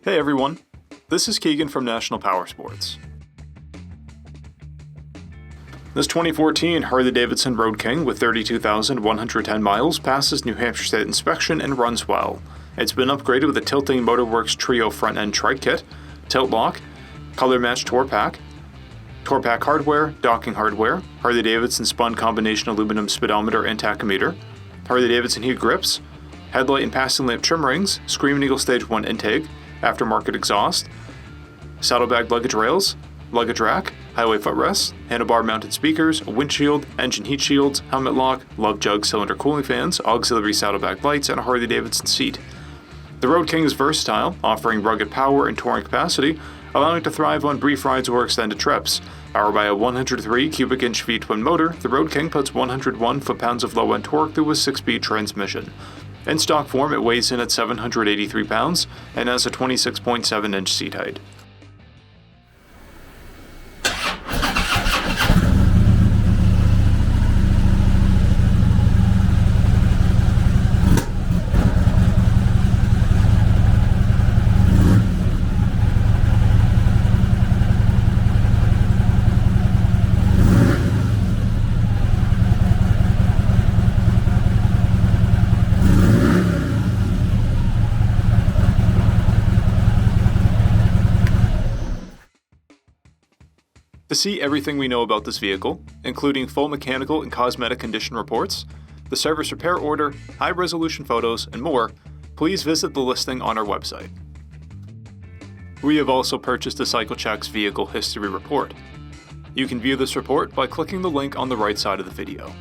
Hey everyone, this is Keegan from National Powersports. This 2014 Harley-Davidson Road King with 32,110 miles passes New Hampshire State inspection and runs well. It's been upgraded with a Tilting Motorworks Trio front-end trike kit, tilt lock, color-matched tour pack hardware, docking hardware, Harley-Davidson spun combination aluminum speedometer and tachometer, Harley-Davidson heat grips, headlight and passing lamp trim rings, Screaming Eagle Stage 1 intake, aftermarket exhaust, saddlebag luggage rails, luggage rack, highway footrests, handlebar mounted speakers, a windshield, engine heat shields, helmet lock, love jug cylinder cooling fans, auxiliary saddlebag lights, and a Harley-Davidson seat. The Road King is versatile, offering rugged power and touring capacity, allowing it to thrive on brief rides or extended trips. Powered by a 103 cubic inch V-twin motor, the Road King puts 101 foot-pounds of low-end torque through a 6-speed transmission. In stock form, it weighs in at 783 pounds and has a 26.7-inch seat height. To see everything we know about this vehicle, including full mechanical and cosmetic condition reports, the service repair order, high-resolution photos, and more, please visit the listing on our website. We have also purchased the CycleCheck's Vehicle History Report. You can view this report by clicking the link on the right side of the video.